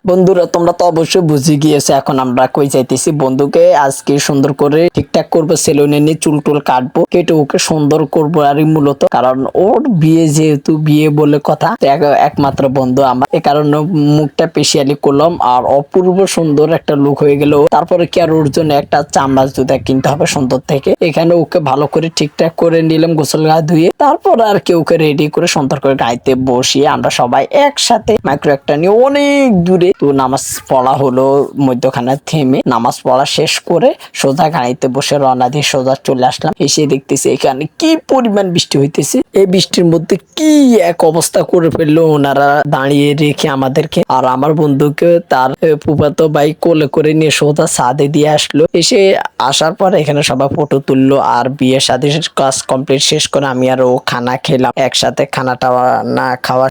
বন্ধুরা তোমরা তো অবশ্যই বুঝে গিয়েছো এখন আমরা কই যাইতেছি। বন্ধুকে আজকে সুন্দর করে ঠিকঠাক করবো, সেলুনে নিয়ে চুল টুল কাটবো, কেটে ওকে সুন্দর করবো। আর মূলত কারণ ওর বিয়ে, যেহেতু বিয়ে বলে কথা, একমাত্র বন্ধু আমার, এ কারণে মুখটা স্পেশালি করলাম। আর অপূর্ব সুন্দর একটা লুক হয়ে গেল। তারপরে কি আর ওর জন্য একটা চামড়া জুতা কিনতে হবে সুন্দর থেকে। এখানে ওকে ভালো করে ঠিকঠাক করে নিলাম, গোসল গা ধুয়ে। তারপর আর কি ওকে রেডি করে সুন্দর করে গাড়িতে বসিয়ে আমরা সবাই একসাথে মাইক্রো একটা নিয়ে অনেক দূরে তো নামাজ পড়া হলো। মধ্যখানে থেমে নামাজ পড়া শেষ করে সোজা গাড়িতে বসে রওনা দিয়ে সোজা চলে আসলাম। এসে দেখতেছি এখানে কি পরিমাণ বৃষ্টি হইতেছে। এই বৃষ্টির মধ্যে কি এক অবস্থা করে ফেললো ওনারা দাঁড়িয়ে রেখে আমাদেরকে। আর আমার বন্ধুকে তার ফুফাতো ভাই কোলে করে নিয়ে সোজা ছাদে দিয়ে আসলো। এসে আসার পর এখানে সবাই ফটো তুললো। আর বিয়ে শাদীর কাজ কমপ্লিট শেষ করে আমি আর ও খানা খেলাম একসাথে। খানাটা না খাওয়া